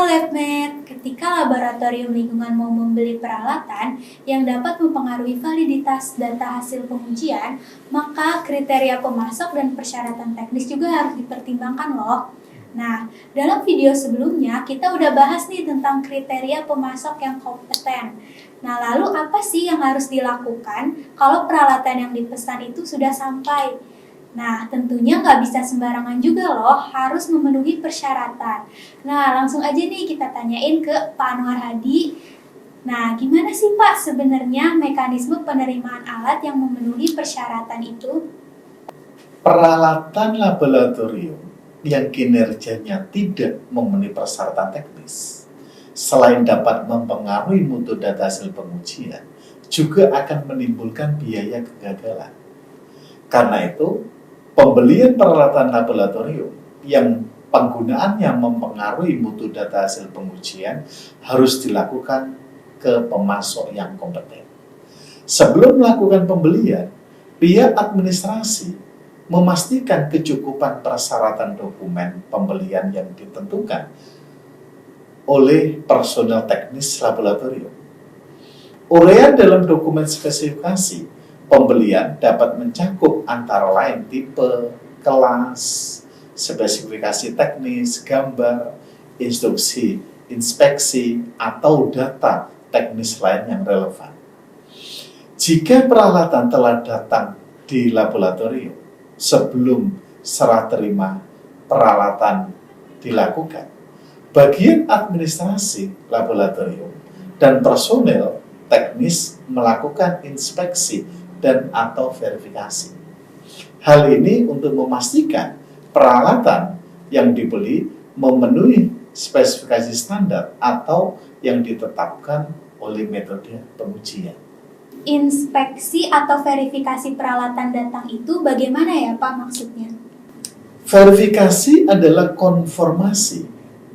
LabMate, ketika laboratorium lingkungan mau membeli peralatan yang dapat mempengaruhi validitas data hasil pengujian, maka kriteria pemasok dan persyaratan teknis juga harus dipertimbangkan loh. Nah, dalam video sebelumnya kita udah bahas nih tentang kriteria pemasok yang kompeten. Nah, lalu apa sih yang harus dilakukan kalau peralatan yang dipesan itu sudah sampai? Nah, tentunya nggak bisa sembarangan juga loh, harus memenuhi persyaratan. Nah, langsung aja nih kita tanyain ke Pak Anwar Hadi. Nah, gimana sih Pak sebenarnya mekanisme penerimaan alat yang memenuhi persyaratan itu? Peralatan laboratorium yang kinerjanya tidak memenuhi persyaratan teknis, selain dapat mempengaruhi mutu data hasil pengujian, juga akan menimbulkan biaya kegagalan. Karena itu, pembelian peralatan laboratorium yang penggunaannya mempengaruhi mutu data hasil pengujian harus dilakukan ke pemasok yang kompeten. Sebelum melakukan pembelian, pihak administrasi memastikan kecukupan persyaratan dokumen pembelian yang ditentukan oleh personel teknis laboratorium. Uraian dalam dokumen spesifikasi pembelian dapat mencakup antara lain tipe, kelas, spesifikasi teknis, gambar, instruksi, inspeksi, atau data teknis lain yang relevan. Jika peralatan telah datang di laboratorium sebelum serah terima peralatan dilakukan, bagian administrasi laboratorium dan personel teknis melakukan inspeksi dan atau verifikasi. Hal ini untuk memastikan peralatan yang dibeli memenuhi spesifikasi standar atau yang ditetapkan oleh metode pengujian. Inspeksi atau verifikasi peralatan datang itu bagaimana ya Pak maksudnya? Verifikasi adalah konfirmasi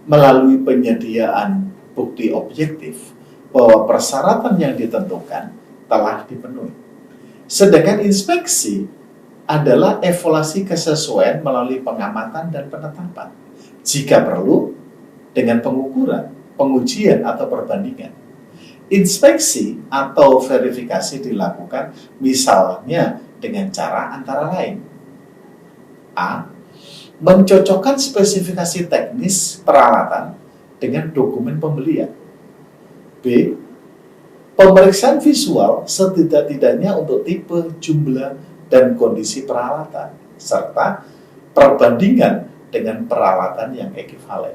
melalui penyediaan bukti objektif bahwa persyaratan yang ditentukan telah dipenuhi. Sedangkan inspeksi adalah evaluasi kesesuaian melalui pengamatan dan penetapan. Jika perlu, dengan pengukuran, pengujian, atau perbandingan. Inspeksi atau verifikasi dilakukan misalnya dengan cara antara lain. A. Mencocokkan spesifikasi teknis peralatan dengan dokumen pembelian. B. Pemeriksaan visual setidak-tidaknya untuk tipe, jumlah, dan kondisi peralatan, serta perbandingan dengan peralatan yang ekivalen.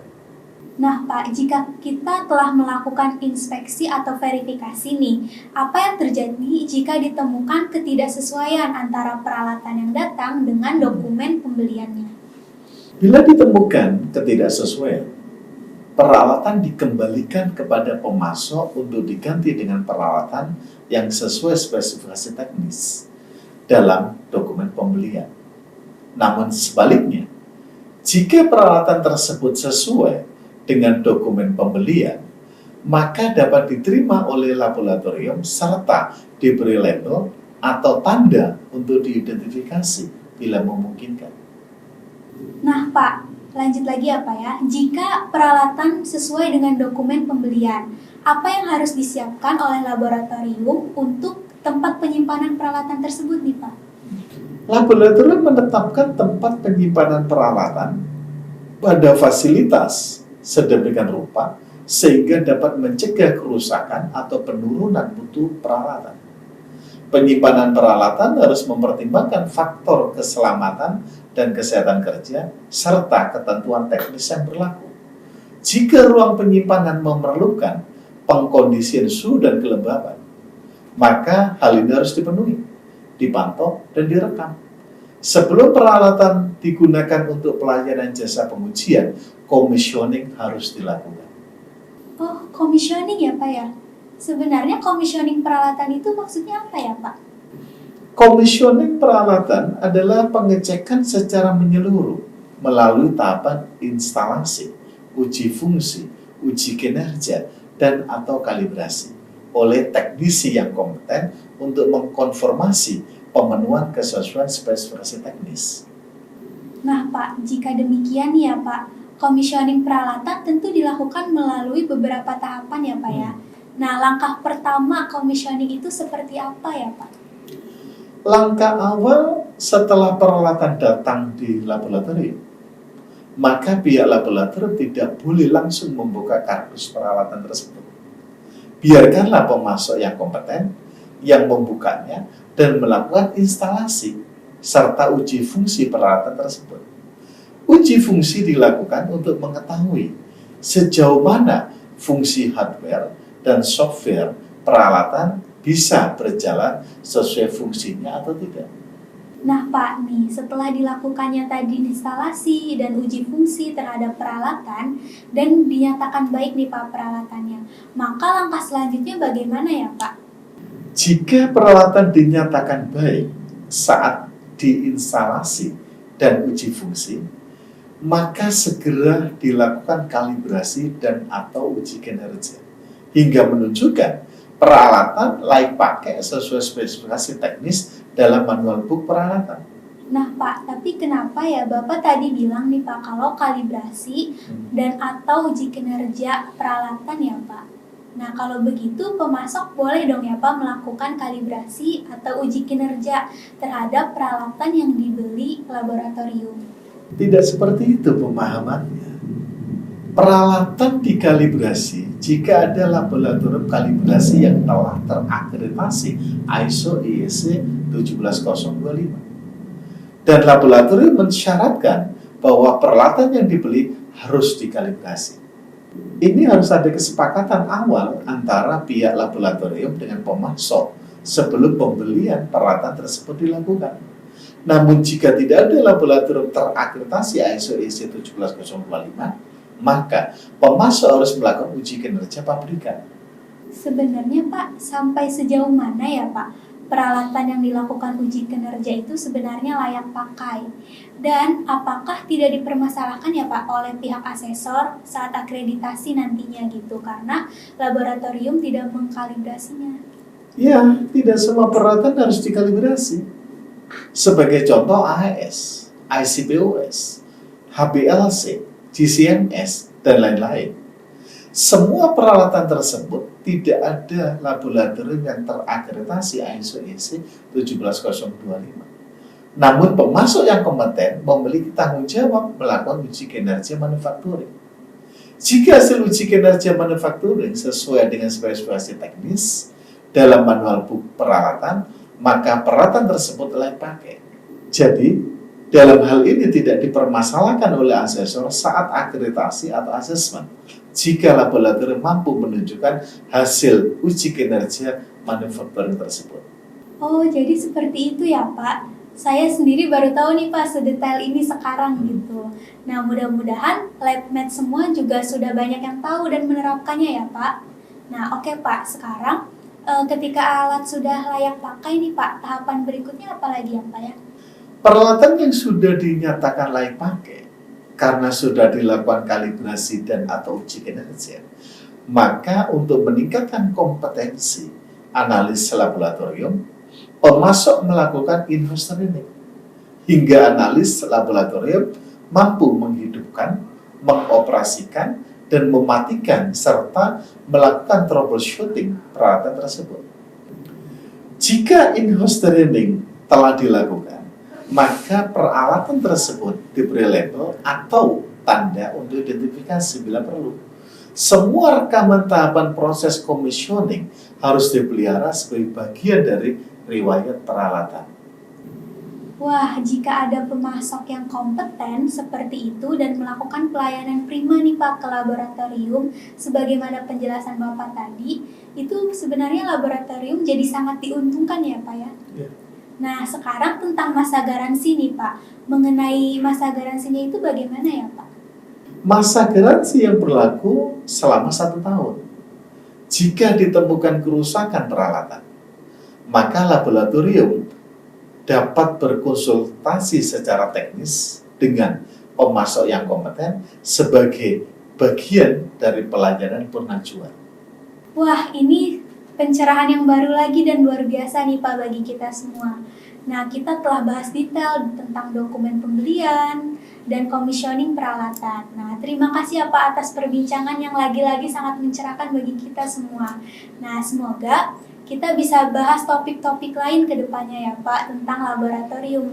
Nah Pak, jika kita telah melakukan inspeksi atau verifikasi nih, apa yang terjadi jika ditemukan ketidaksesuaian antara peralatan yang datang dengan dokumen pembeliannya? Bila ditemukan ketidaksesuaian, peralatan dikembalikan kepada pemasok untuk diganti dengan peralatan yang sesuai spesifikasi teknis dalam dokumen pembelian. Namun sebaliknya, jika peralatan tersebut sesuai dengan dokumen pembelian, maka dapat diterima oleh laboratorium serta diberi label atau tanda untuk diidentifikasi bila memungkinkan. Nah Pak, lanjut lagi apa ya? Jika peralatan sesuai dengan dokumen pembelian, apa yang harus disiapkan oleh laboratorium untuk tempat penyimpanan peralatan tersebut nih Pak? Laboratorium menetapkan tempat penyimpanan peralatan pada fasilitas sedemikian rupa sehingga dapat mencegah kerusakan atau penurunan mutu peralatan. Penyimpanan peralatan harus mempertimbangkan faktor keselamatan dan kesehatan kerja, serta ketentuan teknis yang berlaku. Jika ruang penyimpanan memerlukan pengkondisian suhu dan kelembaban, maka hal ini harus dipenuhi, dipantau, dan direkam. Sebelum peralatan digunakan untuk pelayanan jasa pengujian, commissioning harus dilakukan. Oh, commissioning ya Pak ya? Sebenarnya commissioning peralatan itu maksudnya apa ya Pak? Commissioning peralatan adalah pengecekan secara menyeluruh melalui tahapan instalasi, uji fungsi, uji kinerja, dan atau kalibrasi oleh teknisi yang kompeten untuk mengkonfirmasi pemenuhan kesesuaian spesifikasi teknis. Nah Pak, jika demikian ya Pak, Commissioning peralatan tentu dilakukan melalui beberapa tahapan ya Pak ya. Nah, langkah pertama commissioning itu seperti apa ya Pak? Langkah awal setelah peralatan datang di laboratorium, maka pihak laboratorium tidak boleh langsung membuka kardus peralatan tersebut. Biarkanlah pemasok yang kompeten yang membukanya dan melakukan instalasi serta uji fungsi peralatan tersebut. Uji fungsi dilakukan untuk mengetahui sejauh mana fungsi hardware dan software peralatan bisa berjalan sesuai fungsinya atau tidak. Nah Pak, nih setelah dilakukannya tadi instalasi dan uji fungsi terhadap peralatan dan dinyatakan baik nih Pak peralatannya, maka langkah selanjutnya bagaimana ya Pak? Jika peralatan dinyatakan baik saat diinstalasi dan uji fungsi, maka segera dilakukan kalibrasi dan atau uji kinerja hingga menunjukkan peralatan layak pakai sesuai spesifikasi teknis dalam manual book peralatan. Nah Pak, tapi kenapa ya Bapak tadi bilang nih Pak kalau kalibrasi dan atau uji kinerja peralatan ya Pak? Nah kalau begitu pemasok boleh dong ya Pak melakukan kalibrasi atau uji kinerja terhadap peralatan yang dibeli laboratorium. Tidak seperti itu pemahamannya. Peralatan dikalibrasi jika ada laboratorium kalibrasi yang telah terakreditasi ISO IEC 17025. Dan laboratorium mensyaratkan bahwa peralatan yang dibeli harus dikalibrasi. Ini harus ada kesepakatan awal antara pihak laboratorium dengan pemasok sebelum pembelian peralatan tersebut dilakukan. Namun jika tidak ada laboratorium terakreditasi ISO IEC 17025, maka pemasok harus melakukan uji kinerja pabrikan. Sebenarnya Pak, sampai sejauh mana ya Pak peralatan yang dilakukan uji kinerja itu sebenarnya layak pakai? Dan apakah tidak dipermasalahkan ya Pak oleh pihak asesor saat akreditasi nantinya gitu karena laboratorium tidak mengkalibrasinya? Ya, tidak semua peralatan harus dikalibrasi. Sebagai contoh AES, ICPOS, HPLC, GCMS, dan lain-lain. Semua peralatan tersebut tidak ada laboratorium yang terakreditasi ISO IEC 17025. Namun pemasok yang kompeten memiliki tanggung jawab melakukan uji kinerja manufakturing. Jika hasil uji kinerja manufakturing sesuai dengan spesifikasi teknis dalam manual book peralatan, maka peralatan tersebut layak pakai. Jadi, dalam hal ini tidak dipermasalahkan oleh asesor saat akreditasi atau asesmen jika laboratorium mampu menunjukkan hasil uji kinerja manufakturing tersebut. Oh, jadi seperti itu ya Pak. Saya sendiri baru tahu nih Pak sedetail ini sekarang gitu. Nah, mudah-mudahan labmate semua juga sudah banyak yang tahu dan menerapkannya ya Pak. Nah, oke Pak, sekarang ketika alat sudah layak pakai nih Pak, tahapan berikutnya apa lagi ya Pak ya? Peralatan yang sudah dinyatakan layak pakai karena sudah dilakukan kalibrasi dan atau uji kinerja, maka untuk meningkatkan kompetensi analis laboratorium, pemasok melakukan in-house training hingga analis laboratorium mampu menghidupkan, mengoperasikan, dan mematikan serta melakukan troubleshooting peralatan tersebut. Jika in-house training telah dilakukan, maka peralatan tersebut diberi label atau tanda untuk identifikasi bila perlu. Semua rekaman tahapan proses commissioning harus dipelihara sebagai bagian dari riwayat peralatan. Wah, jika ada pemasok yang kompeten seperti itu dan melakukan pelayanan prima nih Pak ke laboratorium, sebagaimana penjelasan Bapak tadi, itu sebenarnya laboratorium jadi sangat diuntungkan ya Pak ya? Ya. Nah, sekarang tentang masa garansi nih Pak. Mengenai masa garansinya itu bagaimana ya Pak? Masa garansi yang berlaku selama 1 tahun. Jika ditemukan kerusakan peralatan, maka laboratorium dapat berkonsultasi secara teknis dengan pemasok yang kompeten sebagai bagian dari pelayanan purnajuan. Wah, ini pencerahan yang baru lagi dan luar biasa nih Pak bagi kita semua. Nah, kita telah bahas detail tentang dokumen pembelian dan komisioning peralatan. Nah, terima kasih ya Pak atas perbincangan yang lagi-lagi sangat mencerahkan bagi kita semua. Nah, semoga kita bisa bahas topik-topik lain ke depannya ya Pak tentang laboratorium.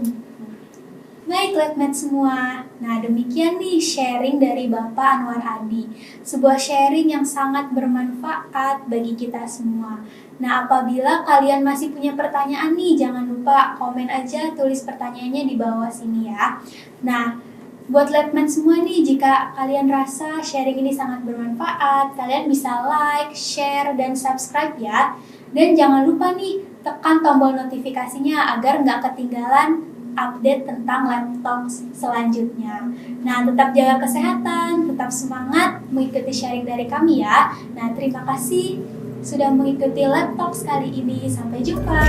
Baik, Letmates semua. Nah, demikian nih sharing dari Bapak Anwar Hadi. Sebuah sharing yang sangat bermanfaat bagi kita semua. Nah, apabila kalian masih punya pertanyaan nih, jangan lupa komen aja, tulis pertanyaannya di bawah sini ya. Nah, buat Letmates semua nih, jika kalian rasa sharing ini sangat bermanfaat, kalian bisa like, share, dan subscribe ya. Dan jangan lupa nih, tekan tombol notifikasinya agar nggak ketinggalan update tentang laptop selanjutnya. Nah, tetap jaga kesehatan, tetap semangat mengikuti sharing dari kami ya. Nah, terima kasih sudah mengikuti laptop kali ini. Sampai jumpa.